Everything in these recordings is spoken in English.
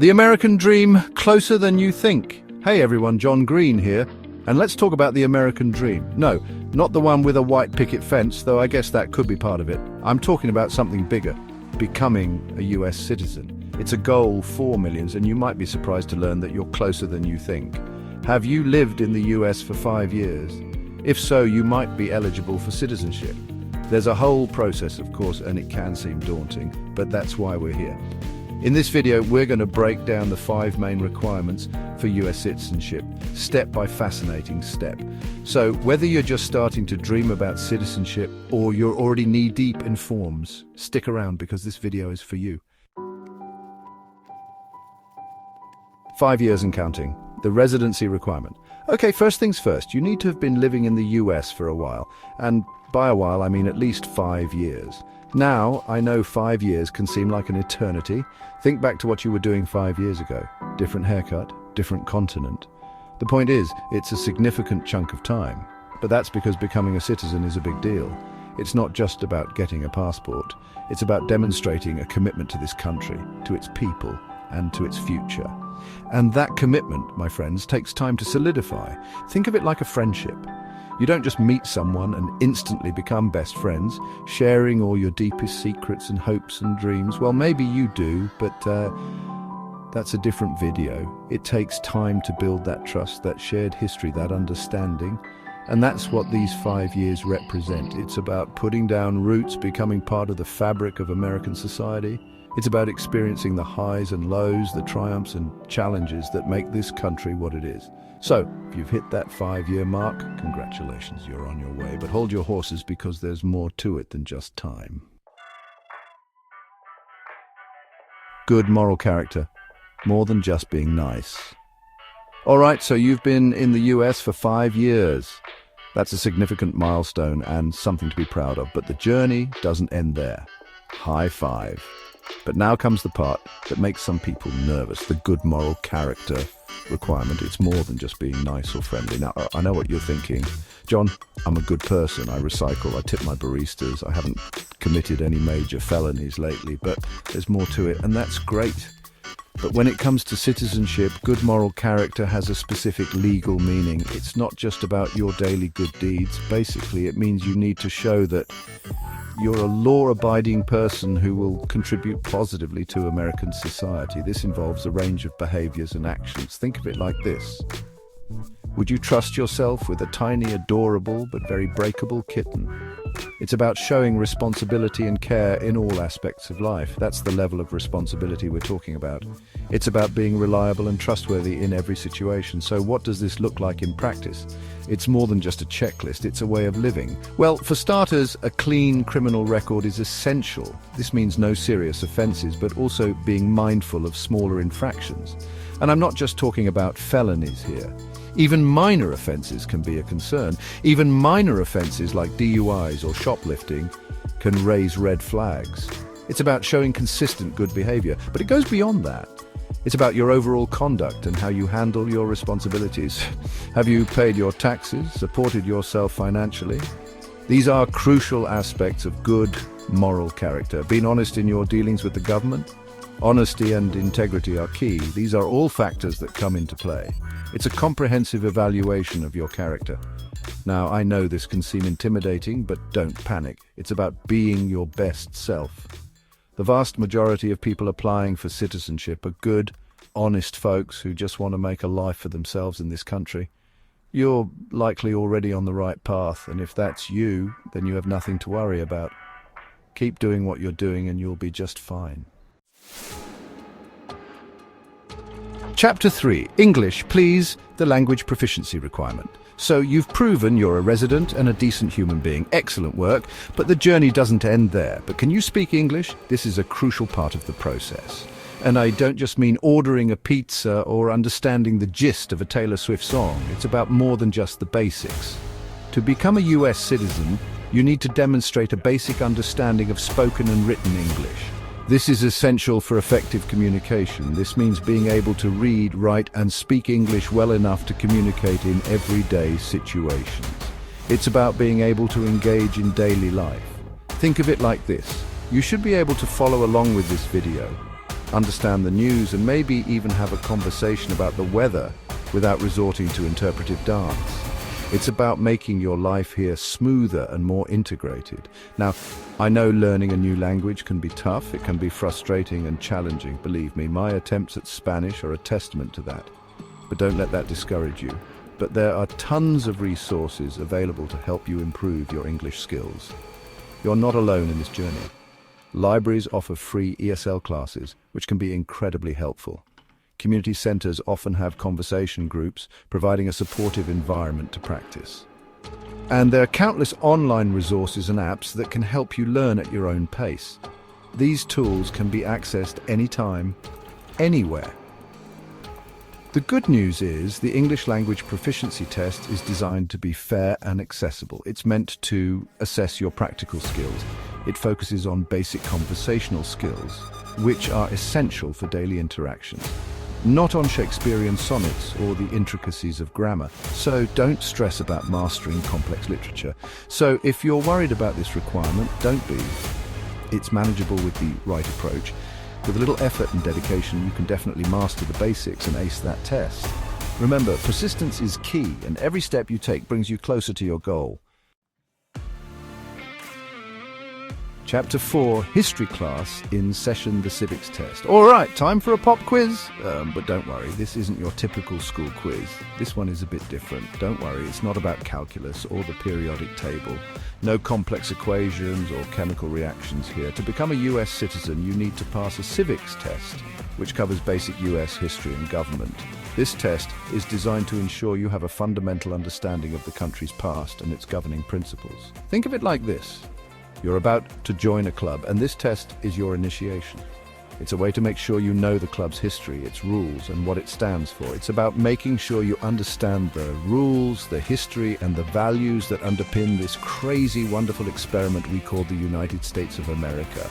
The American dream, closer than you think. Hey everyone, John Green here, and let's talk about the American dream. No, not the one with a white picket fence, though I guess that could be part of it. I'm talking about something bigger, becoming a US citizen. It's a goal for millions, and you might be surprised to learn that you're closer than you think. Have you lived in the US for 5 years? If so, you might be eligible for citizenship. There's a whole process, of course, and it can seem daunting, but that's why we're here. In this video, we're going to break down the 5 main requirements for US citizenship, step by fascinating step. So, whether you're just starting to dream about citizenship or you're already knee-deep in forms, stick around because this video is for you. 5 years and counting. The residency requirement. Okay, first things first, you need to have been living in the US for a while, and by a while I mean at least 5 years. Now, I know 5 years can seem like an eternity. Think back to what you were doing 5 years ago. Different haircut, different continent. The point is, it's a significant chunk of time. But that's because becoming a citizen is a big deal. It's not just about getting a passport. It's about demonstrating a commitment to this country, to its people, and to its future. And that commitment, my friends, takes time to solidify. Think of it like a friendship. You don't just meet someone and instantly become best friends, sharing all your deepest secrets and hopes and dreams. Well, maybe you do, but that's a different video. It takes time to build that trust, that shared history, that understanding. And that's what these 5 years represent. It's about putting down roots, becoming part of the fabric of American society. It's about experiencing the highs and lows, the triumphs and challenges that make this country what it is. So, if you've hit that 5-year mark, congratulations, you're on your way. But hold your horses because there's more to it than just time. Good moral character, more than just being nice. All right, so you've been in the US for 5 years. That's a significant milestone and something to be proud of. But the journey doesn't end there. High five. But now comes the part that makes some people nervous, the good moral character requirement. It's more than just being nice or friendly. Now, I know what you're thinking. John, I'm a good person. I recycle, I tip my baristas. I haven't committed any major felonies lately, but there's more to it, and that's great. But when it comes to citizenship, good moral character has a specific legal meaning. It's not just about your daily good deeds. Basically, it means you need to show that you're a law-abiding person who will contribute positively to American society. This involves a range of behaviors and actions. Think of it like this. Would you trust yourself with a tiny, adorable, but very breakable kitten? It's about showing responsibility and care in all aspects of life. That's the level of responsibility we're talking about. It's about being reliable and trustworthy in every situation. So what does this look like in practice? It's more than just a checklist, it's a way of living. Well, for starters, a clean criminal record is essential. This means no serious offences, but also being mindful of smaller infractions. And I'm not just talking about felonies here. Even minor offences can be a concern. Even minor offences like DUIs or shoplifting can raise red flags. It's about showing consistent good behaviour, but it goes beyond that. It's about your overall conduct and how you handle your responsibilities. Have you paid your taxes, supported yourself financially? These are crucial aspects of good moral character. Being honest in your dealings with the government? Honesty and integrity are key. These are all factors that come into play. It's a comprehensive evaluation of your character. Now, I know this can seem intimidating, but don't panic. It's about being your best self. The vast majority of people applying for citizenship are good, honest folks who just want to make a life for themselves in this country. You're likely already on the right path, and if that's you, then you have nothing to worry about. Keep doing what you're doing and you'll be just fine. Chapter 3. English, please, the language proficiency requirement. So you've proven you're a resident and a decent human being. Excellent work, but the journey doesn't end there. But can you speak English? This is a crucial part of the process. And I don't just mean ordering a pizza or understanding the gist of a Taylor Swift song. It's about more than just the basics. To become a US citizen, you need to demonstrate a basic understanding of spoken and written English. This is essential for effective communication. This means being able to read, write, and speak English well enough to communicate in everyday situations. It's about being able to engage in daily life. Think of it like this. You should be able to follow along with this video. understand the news, and maybe even have a conversation about the weather without resorting to interpretive dance. It's about making your life here smoother and more integrated. Now, I know learning a new language can be tough, it can be frustrating and challenging. Believe me, my attempts at Spanish are a testament to that. But don't let that discourage you. But there are tons of resources available to help you improve your English skills. You're not alone in this journey. Libraries offer free ESL classes, which can be incredibly helpful. Community centers often have conversation groups, providing a supportive environment to practice. And there are countless online resources and apps that can help you learn at your own pace. These tools can be accessed anytime, anywhere. The good news is the English language proficiency test is designed to be fair and accessible. It's meant to assess your practical skills. It focuses on basic conversational skills, which are essential for daily interactions, not on Shakespearean sonnets or the intricacies of grammar. So don't stress about mastering complex literature. So if you're worried about this requirement, don't be. It's manageable with the right approach. With a little effort and dedication, you can definitely master the basics and ace that test. Remember, persistence is key, and every step you take brings you closer to your goal. Chapter 4, History Class in Session the Civics Test. All right, time for a pop quiz. But don't worry, this isn't your typical school quiz. This one is a bit different. Don't worry, it's not about calculus or the periodic table. No complex equations or chemical reactions here. To become a US citizen, you need to pass a civics test, which covers basic US history and government. This test is designed to ensure you have a fundamental understanding of the country's past and its governing principles. Think of it like this. You're about to join a club, and this test is your initiation. It's a way to make sure you know the club's history, its rules, and what it stands for. It's about making sure you understand the rules, the history, and the values that underpin this crazy, wonderful experiment we call the United States of America.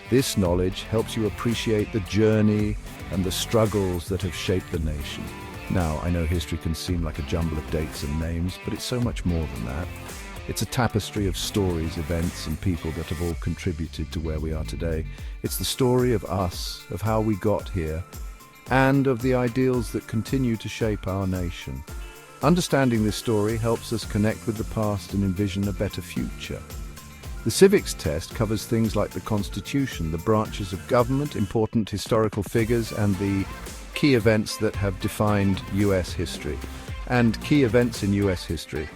This knowledge helps you appreciate the journey and the struggles that have shaped the nation. Now, I know history can seem like a jumble of dates and names, but it's so much more than that. It's a tapestry of stories, events, and people that have all contributed to where we are today. It's the story of us, of how we got here, and of the ideals that continue to shape our nation. Understanding this story helps us connect with the past and envision a better future. The civics test covers things like the Constitution, the branches of government, important historical figures, and the key events that have defined US history. And key events in US history.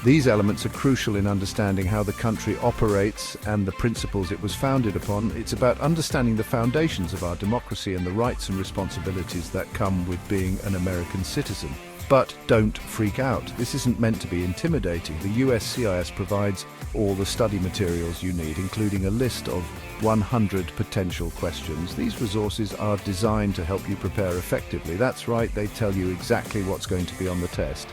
These elements are crucial in understanding how the country operates and the principles it was founded upon. It's about understanding the foundations of our democracy and the rights and responsibilities that come with being an American citizen. But don't freak out. This isn't meant to be intimidating. The USCIS provides all the study materials you need, including a list of 100 potential questions. These resources are designed to help you prepare effectively. That's right, they tell you exactly what's going to be on the test.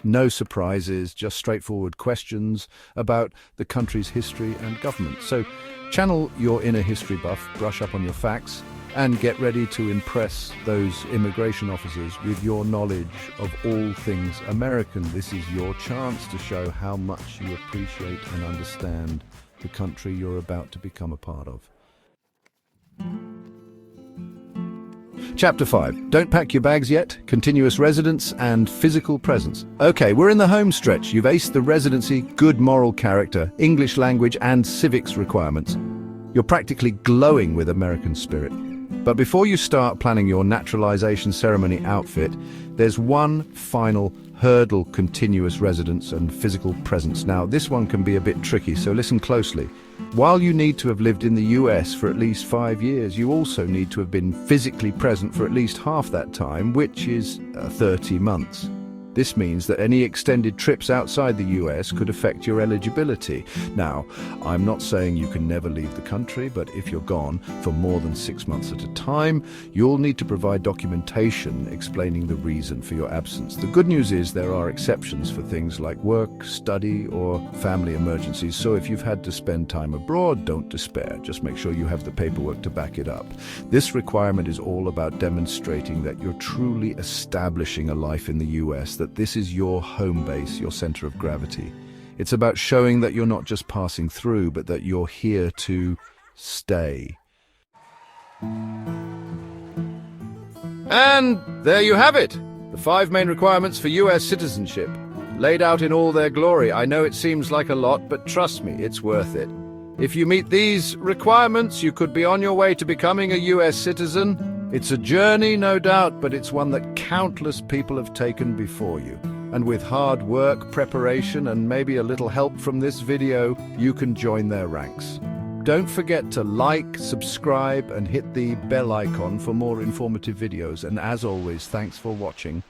No surprises, just straightforward questions about the country's history and government. So channel your inner history buff, brush up on your facts, and get ready to impress those immigration officers with your knowledge of all things American. This is your chance to show how much you appreciate and understand the country you're about to become a part of. Chapter 5. Don't pack your bags yet. Continuous residence and physical presence. Okay, we're in the home stretch. You've aced the residency, good moral character, English language, and civics requirements. You're practically glowing with American spirit. But before you start planning your naturalization ceremony outfit, there's one final hurdle: continuous residence and physical presence. Now, this one can be a bit tricky, so listen closely. While you need to have lived in the US for at least 5 years, you also need to have been physically present for at least half that time, which is 30 months. This means that any extended trips outside the US could affect your eligibility. Now, I'm not saying you can never leave the country, but if you're gone for more than 6 months at a time, you'll need to provide documentation explaining the reason for your absence. The good news is there are exceptions for things like work, study, or family emergencies. So if you've had to spend time abroad, don't despair. Just make sure you have the paperwork to back it up. This requirement is all about demonstrating that you're truly establishing a life in the US, that this is your home base, your center of gravity. It's about showing that you're not just passing through, but that you're here to stay. And there you have it. The 5 main requirements for US citizenship. Laid out in all their glory. I know it seems like a lot, but trust me, it's worth it. If you meet these requirements, you could be on your way to becoming a US citizen. It's a journey, no doubt, but it's one that countless people have taken before you. And with hard work, preparation, and maybe a little help from this video, you can join their ranks. Don't forget to like, subscribe, and hit the bell icon for more informative videos. And as always, thanks for watching.